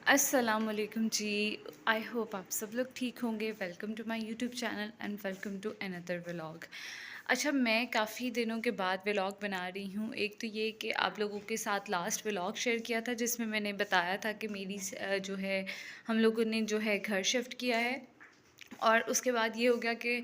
अस्सलाम वालेकुम जी। I hope आप सब लोग ठीक होंगे। Welcome to my YouTube channel and welcome to another vlog. अच्छा, मैं काफ़ी दिनों के बाद व्लॉग बना रही हूँ। एक तो ये कि आप लोगों के साथ लास्ट व्लॉग शेयर किया था जिसमें मैंने बताया था कि जो है हम लोगों ने जो है घर शिफ्ट किया है। और उसके बाद ये हो गया कि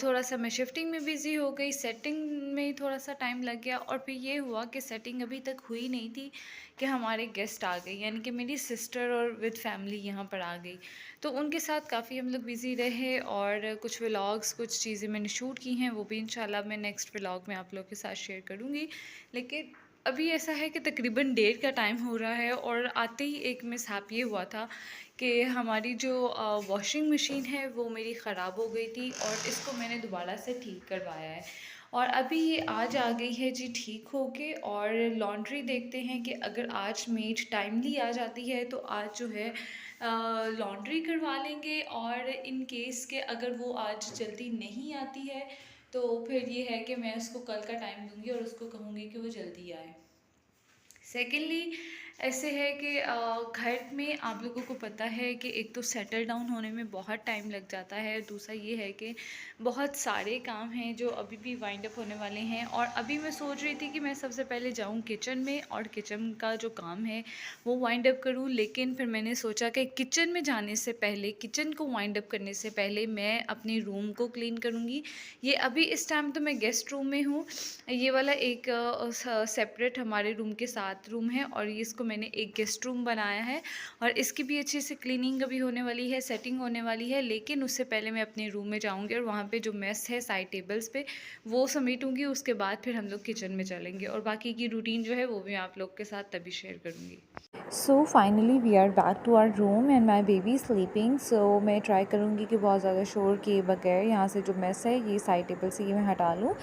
थोड़ा-सा मैं शिफ्टिंग में बिज़ी हो गई, सेटिंग में थोड़ा-सा टाइम लग गया और फिर ये हुआ कि सेटिंग अभी तक हुई नहीं थी कि हमारे गेस्ट आ गए, यानी कि मेरी सिस्टर और विद फैमिली यहाँ पर आ गई। तो उनके साथ काफ़ी हम लोग बिज़ी रहे और कुछ व्लॉग्स, कुछ चीज़ें मैंने शूट की हैं, वो भी इंशाल्लाह मैं नेक्स्ट व्लॉग में आप लोगों के साथ शेयर करूँगी। लेकिन अभी ऐसा है कि तकरीबन डेढ़ का टाइम हो रहा है और आते ही एक मिसहैप ये हुआ था कि हमारी जो वॉशिंग मशीन है वो मेरी ख़राब हो गई थी और इसको मैंने दोबारा से ठीक करवाया है। और अभी ये आज आ गई है जी ठीक होके। और लॉन्ड्री देखते हैं कि अगर आज मेड टाइमली आ जाती है तो आज जो है लॉन्ड्री करवा लेंगे, और इन केस के अगर वो आज जल्दी नहीं आती है तो फिर ये है कि मैं उसको कल का टाइम दूंगी और उसको कहूँगी कि वो जल्दी आए। सेकेंडली ऐसे है कि घर में आप लोगों को पता है कि एक तो सेटल डाउन होने में बहुत टाइम लग जाता है, दूसरा ये है कि बहुत सारे काम हैं जो अभी भी वाइंड अप होने वाले हैं। और अभी मैं सोच रही थी कि मैं सबसे पहले जाऊं किचन में और किचन का जो काम है वो वाइंड अप करूं, लेकिन फिर मैंने सोचा कि किचन में जाने से पहले, किचन को वाइंड अप करने से पहले मैं अपने रूम को क्लीन करूँगी। ये अभी इस टाइम तो मैं गेस्ट रूम में हूँ। ये वाला एक सेपरेट हमारे रूम के साथ रूम है और ये इसको मैंने एक गेस्ट रूम बनाया है और इसकी भी अच्छे से क्लीनिंग अभी होने वाली है, सेटिंग होने वाली है। लेकिन उससे पहले मैं अपने रूम में जाऊंगी और वहाँ पे जो मेस है साइड टेबल्स पे वो समेटूंगी। उसके बाद फिर हम लोग किचन में चलेंगे और बाकी की रूटीन जो है वो भी आप लोग के साथ तभी शेयर करूँगी। So finally we are back to our room and my baby sleeping. So मैं ट्राई करूँगी कि बहुत ज़्यादा शोर किए बगैर यहाँ से जो मेस है ये साइड टेबल से ये मैं हटा लूँ।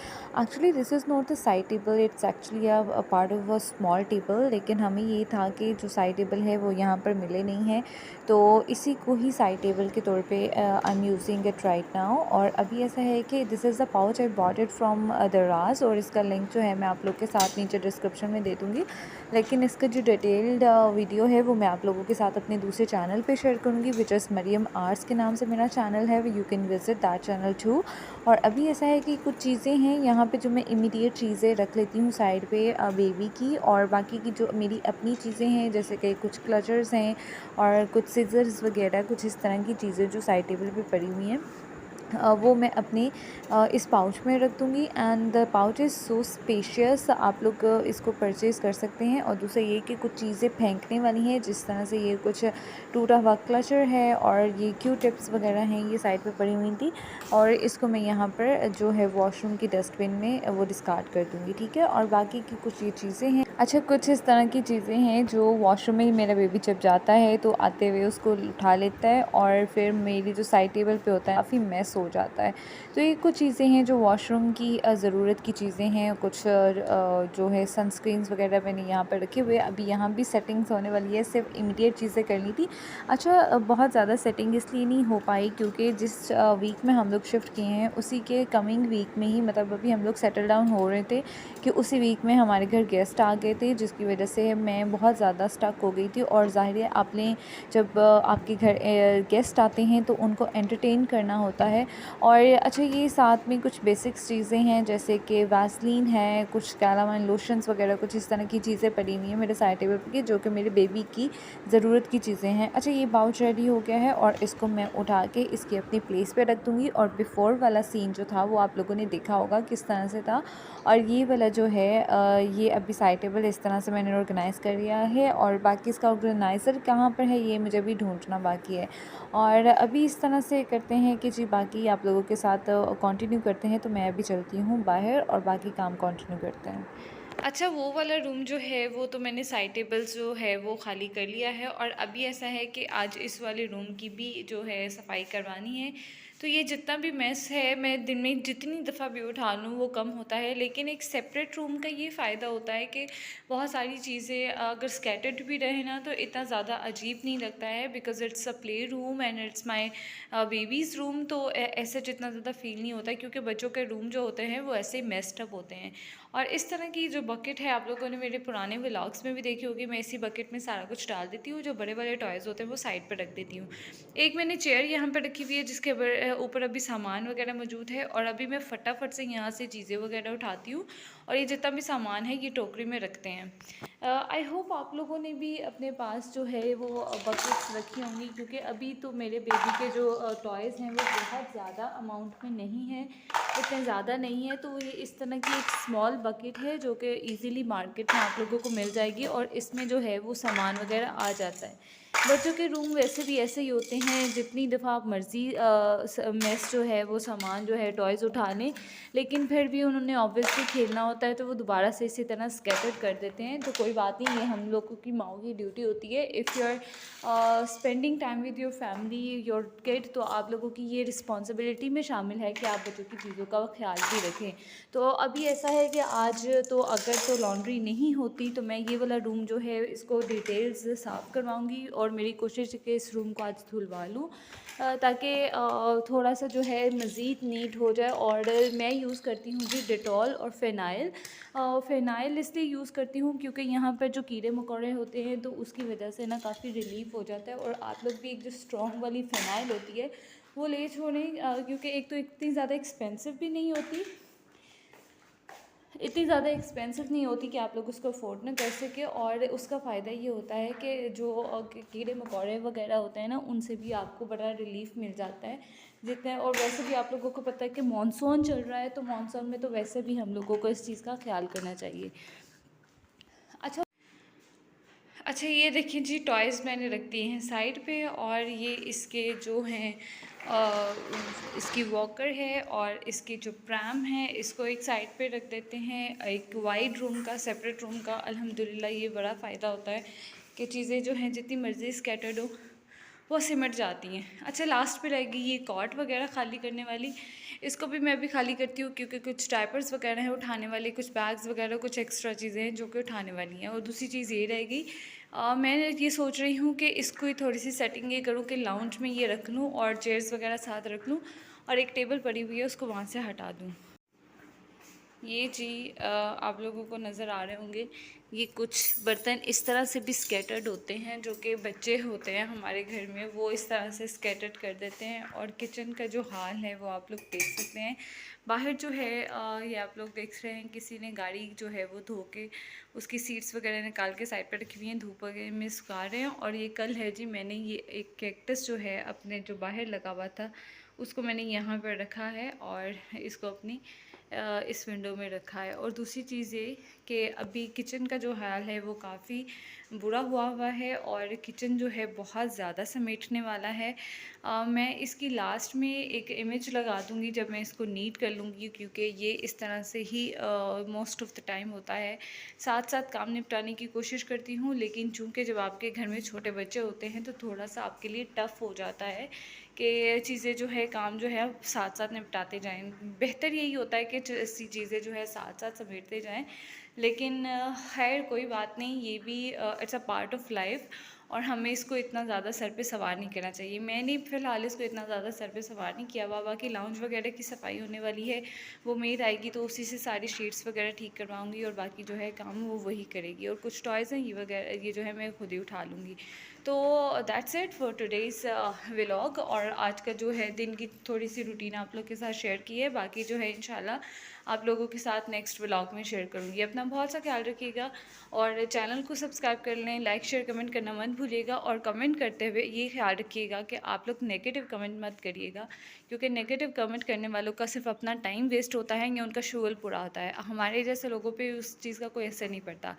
Actually this is not the side table, it's actually a part of a small table. लेकिन हमें ये था कि जो साइड टेबल है वो यहाँ पर मिले नहीं है, तो इसी को ही साइड टेबल के तौर पे I am using it right now. और अभी ऐसा है कि this is the pouch I bought it from दराज, और इसका लिंक जो है मैं आप लोग के साथ नीचे डिस्क्रिप्शन में दे दूँगी। लेकिन इसका जो डिटेल्ड वीडियो है वो मैं आप लोगों के साथ अपने दूसरे चैनल पे शेयर करूँगी, विच इज़ मरियम आर्ट्स के नाम से मेरा चैनल है, you can visit that channel too. और अभी ऐसा है कि कुछ चीज़ें हैं यहाँ पे जो मैं इमीडिएट चीज़ें रख लेती हूँ साइड पे बेबी की, और बाकी की जो मेरी अपनी चीज़ें हैं जैसे कि कुछ क्लचर्स हैं और कुछ सिजर्स वगैरह, कुछ इस तरह की चीज़ें जो साइड टेबल पे पड़ी हुई हैं वो मैं अपने इस पाउच में रख दूँगी। And the pouch is so spacious, आप लोग इसको परचेज़ कर सकते हैं। और दूसरा ये कि कुछ चीज़ें फेंकने वाली हैं, जिस तरह से ये कुछ टूटा हुआ क्लचर है और ये क्यू टिप्स वगैरह हैं, ये साइड पे पड़ी हुई थी और इसको मैं यहाँ पर जो है वॉशरूम की डस्टबिन में वो डिस्कार्ड कर दूँगी, ठीक है। और बाकी की कुछ ये चीज़ें हैं, अच्छा कुछ इस तरह की चीज़ें हैं जो वॉशरूम में ही मेरा बेबी जब जाता है तो आते हुए उसको उठा लेता है और फिर मेरी जो साइड टेबल पे होता है काफ़ी मेस हो जाता है। तो ये कुछ चीज़ें हैं जो वॉशरूम की ज़रूरत की चीज़ें हैं। कुछ जो है सनस्क्रीन्स वगैरह मैंने यहाँ पर रखे हुए। अभी यहाँ भी सेटिंग्स होने वाली है, सिर्फ इमीडिएट चीज़ें करनी थी। अच्छा बहुत ज़्यादा सेटिंग इसलिए नहीं हो पाई क्योंकि जिस वीक में हम लोग शिफ्ट किए हैं उसी के कमिंग वीक में ही, मतलब अभी हम लोग सेटल डाउन हो रहे थे कि उसी वीक में हमारे घर गेस्ट आ गए थे, जिसकी वजह से मैं बहुत ज़्यादा स्टक हो गई थी। और ज़ाहिर है आपने जब आपके घर गेस्ट आते हैं तो उनको एंटरटेन करना होता है। और अच्छा ये साथ में कुछ बेसिक्स चीज़ें हैं जैसे कि वैसलीन है, कुछ कैलामाइन लोशंस वगैरह, कुछ इस तरह की चीज़ें पड़ी हुई हैं मेरे साइड टेबल पे जो कि मेरे बेबी की ज़रूरत की चीज़ें हैं। अच्छा ये पाउच रेडी हो गया है और इसको मैं उठा के इसकी अपनी प्लेस पे रख दूँगी। और बिफ़ोर वाला सीन जो था वो आप लोगों ने देखा होगा किस तरह से था, और ये वाला जो है ये अभी साइड टेबल इस तरह से मैंने ऑर्गेनाइज़ कर लिया है। और बाकी इसका ऑर्गेनाइज़र कहाँ पर है ये मुझे भी ढूंढना बाकी है। और अभी इस तरह से करते हैं कि जी बाकी आप लोगों के साथ कंटिन्यू करते हैं, तो मैं अभी चलती हूँ बाहर और बाकी काम कंटिन्यू करते हैं। अच्छा, वो वाला रूम जो है वो तो मैंने साइड टेबल्स जो है वो खाली कर लिया है और अभी ऐसा है कि आज इस वाले रूम की भी जो है सफाई करवानी है। तो ये जितना भी मेस है मैं दिन में जितनी दफ़ा भी उठा लूँ वो कम होता है, लेकिन एक सेपरेट रूम का ये फ़ायदा होता है कि बहुत सारी चीज़ें अगर स्कैटर्ड भी रहे ना तो इतना ज़्यादा अजीब नहीं लगता है, because it's a play room and it's my babies room. तो ऐसे जितना ज़्यादा फ़ील नहीं होता है क्योंकि बच्चों के रूम जो होते हैं वो ऐसे मेस्ड अप होते हैं। और इस तरह की जो बकेट है आप लोगों ने मेरे पुराने व्लॉग्स में भी देखी होगी, मैं इसी बकेट में सारा कुछ डाल देती हूँ। जो बड़े बड़े टॉयज़ होते हैं वो साइड पर रख देती हूँ। एक मैंने चेयर यहाँ पर रखी हुई है जिसके ऊपर अभी सामान वगैरह मौजूद है, और अभी मैं फटाफट से यहाँ से चीज़ें वगैरह उठाती हूँ और ये जितना भी सामान है ये टोकरी में रखते हैं। आई होप आप लोगों ने भी अपने पास जो है वो बकेट्स रखी होंगी, क्योंकि अभी तो मेरे बेबी के जो टॉयज़ हैं वो बहुत ज़्यादा अमाउंट में नहीं है, इतने ज़्यादा नहीं है। तो ये इस तरह की एक स्मॉल बकेट है जो कि इजीली मार्केट में आप लोगों को मिल जाएगी, और इसमें जो है वो सामान वगैरह आ जाता है। बच्चों के रूम वैसे भी ऐसे ही होते हैं, जितनी दफ़ा आप मर्ज़ी मेस जो है वो सामान जो है टॉयज़ उठा लें, लेकिन फिर भी उन्होंने ऑब्वियसली खेलना होता है तो वो दोबारा से इसी तरह स्कैटर्ड कर देते हैं। तो कोई बात नहीं, ये हम लोगों की माओ की ड्यूटी होती है। If you are spending time with your family, your kid, तो आप लोगों की ये रिस्पॉन्सिबिलिटी में शामिल है कि आप बच्चों की चीज़ों का ख्याल भी रखें। तो अभी ऐसा है कि आज तो अगर तो लॉन्ड्री नहीं होती तो मैं ये वाला रूम जो है इसको डिटेल्स साफ़ करवाऊँगी, और मेरी कोशिश है कि इस रूम को आज धुलवा लूँ, ताकि थोड़ा सा जो है मज़ीद नीट हो जाए। और मैं यूज़ करती हूँ जी डेटॉल और फ़िनाइल। फ़िनाइल इसलिए यूज़ करती हूँ क्योंकि यहाँ पर जो कीड़े मकोड़े होते हैं तो उसकी वजह से ना काफ़ी रिलीफ़ हो जाता है। और आप लोग भी एक जो स्ट्रॉन्ग वाली फ़िनाइल होती है वो ले छोड़ें, क्योंकि एक तो इतनी ज़्यादा एक्सपेंसिव भी नहीं होती, इतनी ज़्यादा एक्सपेंसिव नहीं होती कि आप लोग उसको अफोर्ड ना कर सकें। और उसका फ़ायदा ये होता है कि जो कीड़े मकोड़े वगैरह होते हैं ना उनसे भी आपको बड़ा रिलीफ़ मिल जाता है जितने। और वैसे भी आप लोगों को पता है कि मानसून चल रहा है, तो मानसून में तो वैसे भी हम लोगों को इस चीज़ का ख्याल करना चाहिए। अच्छा, अच्छा, ये देखिए जी, टॉयज़ मैंने रख दिए हैं साइड पे, और ये इसके जो हैं अ, इसकी वॉकर है और इसकी जो प्रैम है इसको एक साइड पे रख देते हैं। एक वाइड रूम का, सेपरेट रूम का अल्हम्दुलिल्लाह ये बड़ा फ़ायदा होता है कि चीज़ें जो हैं जितनी मर्ज़ी स्कैटर्ड हो वो सिमट जाती हैं। अच्छा, लास्ट पे रहेगी ये कॉट वगैरह खाली करने वाली, इसको भी मैं अभी खाली करती हूँ क्योंकि कुछ डायपर्स वगैरह हैं उठाने वाले, कुछ बैग्स वगैरह, कुछ एक्स्ट्रा चीज़ें हैं जो कि उठाने वाली हैं। और दूसरी चीज़ ये रहेगी, मैं ये सोच रही हूँ कि इसको ही थोड़ी सी सेटिंग ये करूँ कि लाउंज में ये रख लूँ और चेयर्स वगैरह साथ रख लूँ, और एक टेबल पड़ी हुई है उसको वहाँ से हटा दूँ। ये जी, आप लोगों को नज़र आ रहे होंगे, ये कुछ बर्तन इस तरह से भी स्कैटर्ड होते हैं, जो कि बच्चे होते हैं हमारे घर में वो इस तरह से स्कैटर्ड कर देते हैं। और किचन का जो हाल है वो आप लोग देख सकते हैं। बाहर जो है ये आप लोग देख रहे हैं, किसी ने गाड़ी जो है वो धो के उसकी सीट्स वगैरह निकाल के साइड पर रखी हुई हैं, धूप वगैरह में सुखा रहे हैं। और ये कल है जी, मैंने ये एक कैक्टस जो है अपने जो बाहर लगा हुआ था उसको मैंने यहाँ पर रखा है, और इसको अपनी इस विंडो में रखा है। और दूसरी चीज़ ये कि अभी किचन का जो हाल है वो काफ़ी बुरा हुआ है, और किचन जो है बहुत ज़्यादा समेटने वाला है। मैं इसकी लास्ट में एक इमेज लगा दूँगी जब मैं इसको नीट कर लूँगी, क्योंकि ये इस तरह से ही मोस्ट ऑफ़ द टाइम होता है। साथ साथ काम निपटाने की कोशिश करती हूँ, लेकिन चूँकि जब आपके घर में छोटे बच्चे होते हैं तो थोड़ा सा आपके लिए टफ़ हो जाता है कि चीज़ें जो है, काम जो है आप साथ साथ निपटाते जाएँ। बेहतर यही होता है कि ऐसी चीज़ें जो है साथ साथ समेटते जाएँ। लेकिन खैर कोई बात नहीं, ये भी it's a part of life, और हमें इसको इतना ज़्यादा सर पे सवार नहीं करना चाहिए। मैंने फ़िलहाल इसको इतना ज़्यादा सर पे सवार नहीं किया। बाबा की लाउंज वगैरह की सफाई होने वाली है, वो मेड आएगी तो उसी से सारी शीट्स वगैरह ठीक करवाऊँगी, और बाकी जो है काम वो वही करेगी। और कुछ टॉयज़ हैं ये वगैरह, ये जो है मैं खुद ही उठा लूँगी। तो that's it for today's vlog. और आज का जो है दिन की थोड़ी सी रूटीन आप लोग के साथ शेयर की है, बाकी जो है इंशाल्लाह आप लोगों के साथ नेक्स्ट व्लॉग में शेयर करूँगी। अपना बहुत सा ख्याल रखिएगा, और चैनल को सब्सक्राइब कर लें, लाइक शेयर कमेंट करना मत भूलिएगा। और कमेंट करते हुए ये ख्याल रखिएगा कि आप लोग नेगेटिव कमेंट मत करिएगा, क्योंकि नेगेटिव कमेंट करने वालों का सिर्फ अपना टाइम वेस्ट होता है या उनका शुगल पूरा होता है, हमारे जैसे लोगों पे उस चीज़ का कोई असर नहीं पड़ता।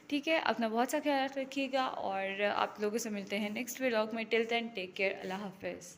ठीक है, अपना बहुत सा ख्याल रखिएगा, और आप लोगों से मिलते हैं नेक्स्ट व्लॉग में। टिल देन टेक केयर, अल्लाह हाफ़िज़।